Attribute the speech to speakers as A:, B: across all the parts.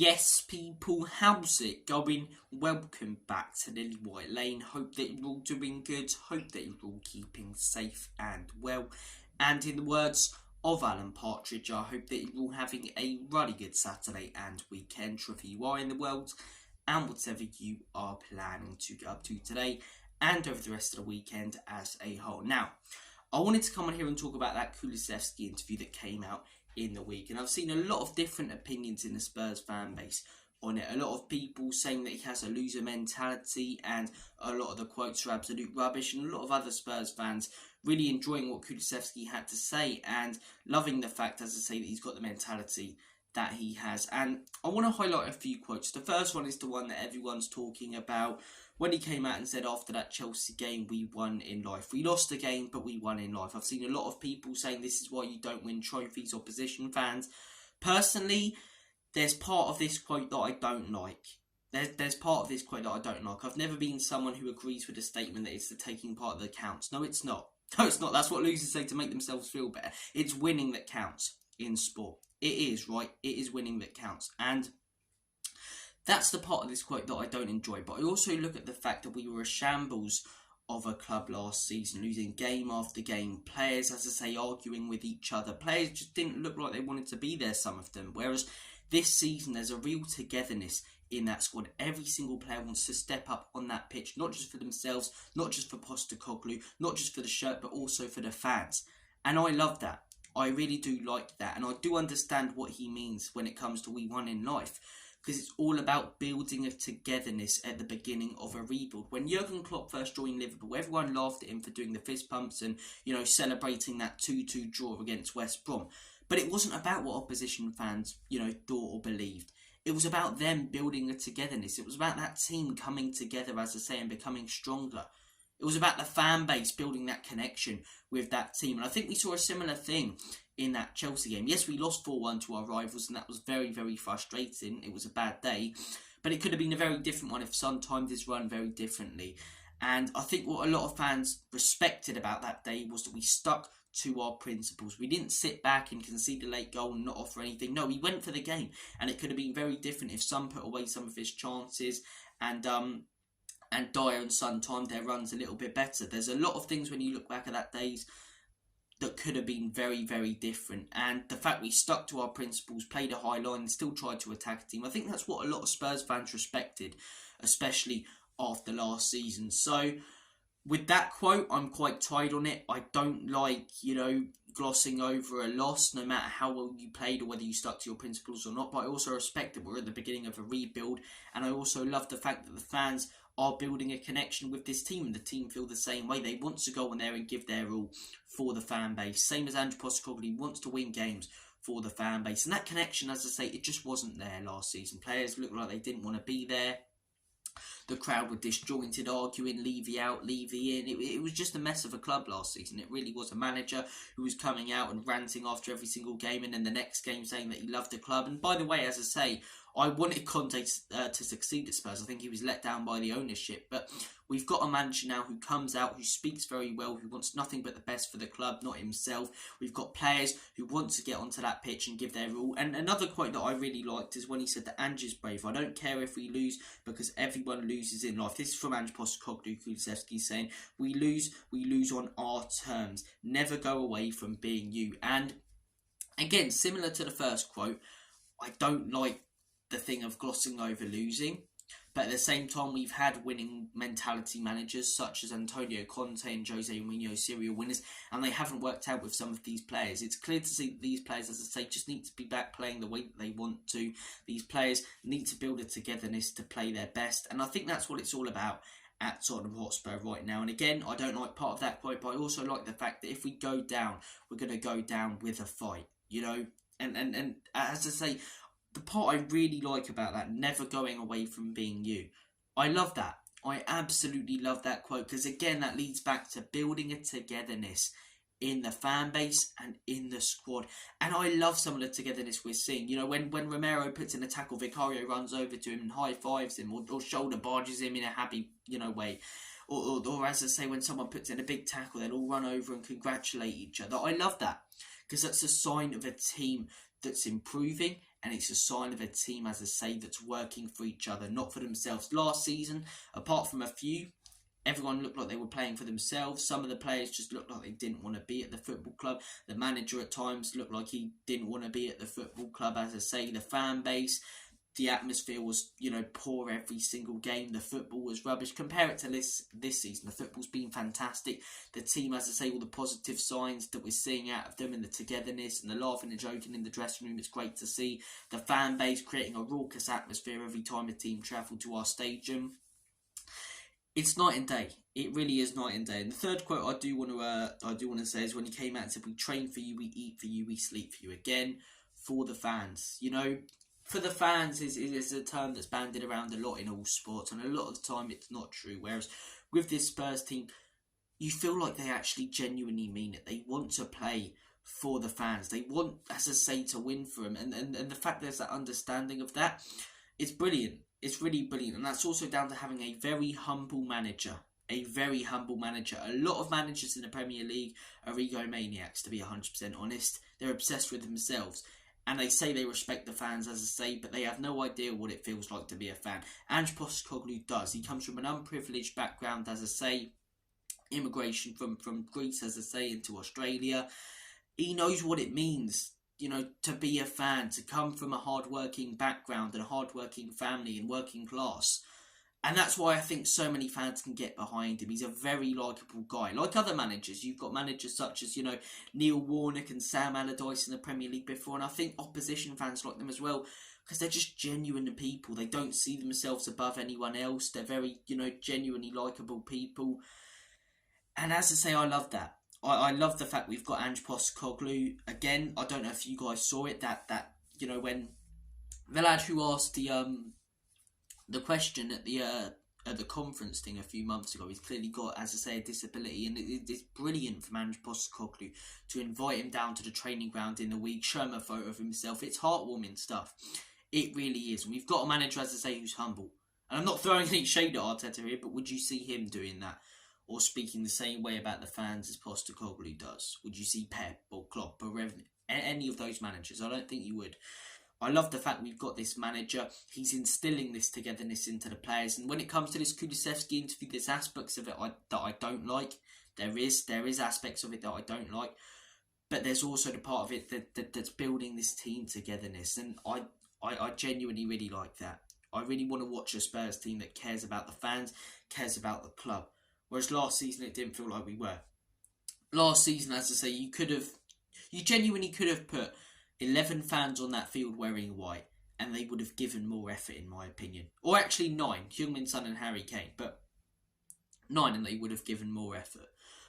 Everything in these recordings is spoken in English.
A: Yes, people, how's it going? Welcome back to Lily White Lane. Hope that you're all doing good. Hope that you're all keeping safe and well. And in the words of Alan Partridge, I hope that you're all having a really good Saturday and weekend, wherever you are in the world, and whatever you are planning to get up to today and over the rest of the weekend as a whole. Now, I wanted to come on here and talk about that Kulusevski interview that came out in the week, and I've seen a lot of different opinions in the Spurs fan base on it. A lot of people saying that he has a loser mentality, and a lot of the quotes are absolute rubbish, and a lot of other Spurs fans really enjoying what Kulusevski had to say and loving the fact, as I say, that he's got the mentality that he has. And I want to highlight a few quotes. The first one is the one that everyone's talking about, when he came out and said after that Chelsea game, we won in life. We lost the game, but we won in life. I've seen a lot of people saying this is why you don't win trophies, opposition fans. Personally, there's part of this quote that I don't like. There's part of this quote that I don't like. I've never been someone who agrees with the statement that it's the taking part that counts. No, it's not. No, it's not. That's what losers say to make themselves feel better. It's winning that counts in sport. It is, right? It is winning that counts. And that's the part of this quote that I don't enjoy. But I also look at the fact that we were a shambles of a club last season, losing game after game. Players, as I say, arguing with each other. Players just didn't look like they wanted to be there, some of them. Whereas this season, there's a real togetherness in that squad. Every single player wants to step up on that pitch, not just for themselves, not just for Postecoglou, not just for the shirt, but also for the fans. And I love that. I really do like that. And I do understand what he means when it comes to we won in life. Because it's all about building a togetherness at the beginning of a rebuild. When Jurgen Klopp first joined Liverpool, everyone laughed at him for doing the fist pumps and, celebrating that 2-2 draw against West Brom. But it wasn't about what opposition fans, thought or believed. It was about them building a togetherness. It was about that team coming together, as I say, and becoming stronger. It was about the fan base building that connection with that team. And I think we saw a similar thing in that Chelsea game. Yes, we lost 4-1 to our rivals, and that was very, very frustrating. It was a bad day. But it could have been a very different one if Son timed his run very differently. And I think what a lot of fans respected about that day was that we stuck to our principles. We didn't sit back and concede a late goal and not offer anything. No, we went for the game. And it could have been very different if Son put away some of his chances and Dyer and Son timed their runs a little bit better. There's a lot of things when you look back at that days that could have been very, very different. And the fact we stuck to our principles, played a high line and still tried to attack a team, I think that's what a lot of Spurs fans respected, especially after last season. So with that quote, I'm quite tied on it. I don't like, glossing over a loss, no matter how well you played or whether you stuck to your principles or not. But I also respect that we're at the beginning of a rebuild. And I also love the fact that the fans are building a connection with this team, and the team feel the same way. They want to go on there and give their all for the fan base. Same as Andrew Postecoglou wants to win games for the fan base. And that connection, as I say, it just wasn't there last season. Players looked like they didn't want to be there. The crowd were disjointed, arguing, Levy out, Levy in. It was just a mess of a club last season. It really was. A manager who was coming out and ranting after every single game, and then the next game saying that he loved the club. And by the way, as I say, I wanted Conte to succeed at Spurs. I think he was let down by the ownership. But we've got a manager now who comes out, who speaks very well, who wants nothing but the best for the club, not himself. We've got players who want to get onto that pitch and give their all. And another quote that I really liked is when he said that Ange's brave. I don't care if we lose because everyone loses in life. This is from Ange Postecoglou, Kulusevski, saying, we lose on our terms. Never go away from being you. And again, similar to the first quote, I don't like the thing of glossing over losing, but at the same time we've had winning mentality managers such as Antonio Conte and Jose Mourinho, serial winners, and they haven't worked out with some of these players. It's clear to see that these players, as I say, just need to be back playing the way that they want to. These players need to build a togetherness to play their best, and I think that's what it's all about at Tottenham Hotspur right now. And again, I don't like part of that quote, but I also like the fact that if we go down, we're going to go down with a fight, and as I say, the part I really like about that, never going away from being you. I love that. I absolutely love that quote because, again, that leads back to building a togetherness in the fan base and in the squad. And I love some of the togetherness we're seeing. When Romero puts in a tackle, Vicario runs over to him and high-fives him or shoulder barges him in a happy, way. Or as I say, when someone puts in a big tackle, they'll all run over and congratulate each other. I love that because that's a sign of a team that's improving and it's a sign of a team, as I say, that's working for each other, not for themselves. Last season, apart from a few, everyone looked like they were playing for themselves. Some of the players just looked like they didn't want to be at the football club. The manager at times looked like he didn't want to be at the football club. As I say, the fan base, the atmosphere was, poor every single game. The football was rubbish. Compare it to this season. The football's been fantastic. The team, as I say, all the positive signs that we're seeing out of them, and the togetherness and the laughing and joking in the dressing room, it's great to see. The fan base creating a raucous atmosphere every time a team travel to our stadium. It's night and day. It really is night and day. And the third quote I do want to say is when he came out and said, "We train for you, we eat for you, we sleep for you." Again, for the fans. For the fans is a term that's bandied around a lot in all sports, and a lot of the time it's not true. Whereas with this Spurs team, you feel like they actually genuinely mean it. They want to play for the fans. They want, as I say, to win for them. And the fact there's that understanding of that, it's brilliant. It's really brilliant. And that's also down to having a very humble manager. A very humble manager. A lot of managers in the Premier League are egomaniacs, to be 100% honest. They're obsessed with themselves. And they say they respect the fans, as I say, but they have no idea what it feels like to be a fan. Ange Postecoglou does. He comes from an unprivileged background, as I say, immigration from Greece, as I say, into Australia. He knows what it means, to be a fan, to come from a hard-working background and a hard-working family and working class. And that's why I think so many fans can get behind him. He's a very likeable guy. Like other managers, you've got managers such as, Neil Warnock and Sam Allardyce in the Premier League before. And I think opposition fans like them as well, because they're just genuine people. They don't see themselves above anyone else. They're very, genuinely likeable people. And as I say, I love that. I love the fact we've got Ange Postecoglou. Again, I don't know if you guys saw it, that when the lad who asked the question at the conference thing a few months ago, he's clearly got, as I say, a disability, and it's brilliant from Ange Postecoglou to invite him down to the training ground in the week, show him a photo of himself. It's heartwarming stuff. It really is. And we've got a manager, as I say, who's humble. And I'm not throwing any shade at Arteta here, but would you see him doing that? Or speaking the same way about the fans as Postecoglou does? Would you see Pep or Klopp or any of those managers? I don't think you would. I love the fact we've got this manager. He's instilling this togetherness into the players. And when it comes to this Kulusevski interview, there's aspects of it that I don't like. There is aspects of it that I don't like. But there's also the part of it that's building this team togetherness. And I genuinely really like that. I really want to watch a Spurs team that cares about the fans, cares about the club. Whereas last season, it didn't feel like we were. Last season, as I say, you genuinely could have put 11 fans on that field wearing white, and they would have given more effort, in my opinion. Or actually 9, Heung-min Son and Harry Kane, but 9, and they would have given more effort.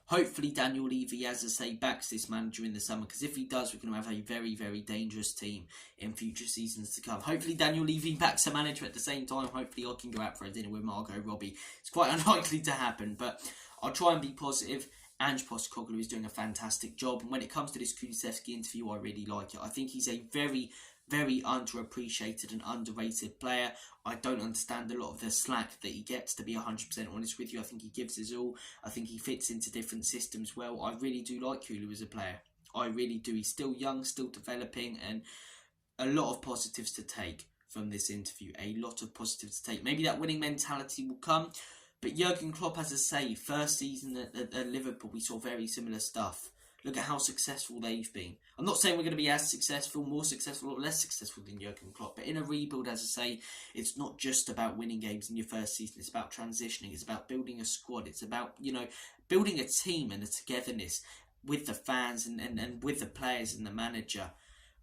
A: Hopefully Daniel Levy, as I say, backs this manager in the summer, because if he does, we're going to have a very, very dangerous team in future seasons to come. Hopefully Daniel Levy backs a manager at the same time. Hopefully I can go out for a dinner with Margot Robbie. It's quite unlikely to happen, but I'll try and be positive. Ange Postecoglou is doing a fantastic job, and when it comes to this Kulusevski interview, I really like it. I think he's a very, very underappreciated and underrated player. I don't understand a lot of the slack that he gets, to be 100% honest with you. I think he gives his all. I think he fits into different systems well. I really do like Kulu as a player. I really do. He's still young, still developing, and a lot of positives to take from this interview. A lot of positives to take. Maybe that winning mentality will come. But Jurgen Klopp, as I say, first season at Liverpool, we saw very similar stuff. Look at how successful they've been. I'm not saying we're going to be as successful, more successful, or less successful than Jurgen Klopp. But in a rebuild, as I say, it's not just about winning games in your first season. It's about transitioning. It's about building a squad. It's about, building a team and a togetherness with the fans and with the players and the manager.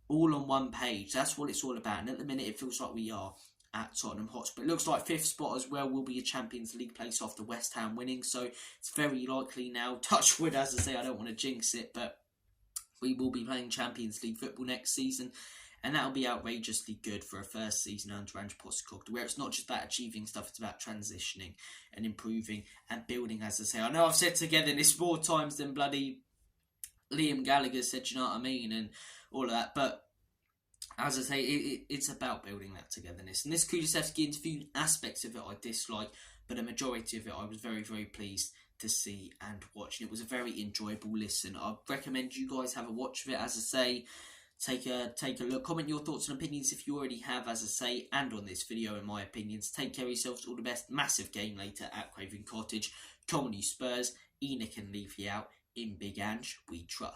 A: All on one page. That's what it's all about. And at the minute, it feels like we are at Tottenham Hotspur. It looks like 5th spot as well will be a Champions League place after West Ham winning, so it's very likely now, touch wood, as I say, I don't want to jinx it, but we will be playing Champions League football next season, and that'll be outrageously good for a first season under Ange Postecoglou, where it's not just about achieving stuff, it's about transitioning and improving and building, as I say. I know I've said togetherness more times than bloody Liam Gallagher said, you know what I mean, and all of that, but as I say, it's about building that togetherness. And this Kulusevski interview, aspects of it I dislike, but a majority of it I was very, very pleased to see and watch. And it was a very enjoyable listen. I recommend you guys have a watch of it. As I say, take a look. Comment your thoughts and opinions if you already have, as I say, and on this video and my opinions. Take care of yourselves. All the best. Massive game later at Craven Cottage. Come on, you Spurs. Enoch and Levy out. In Big Ange, we trust.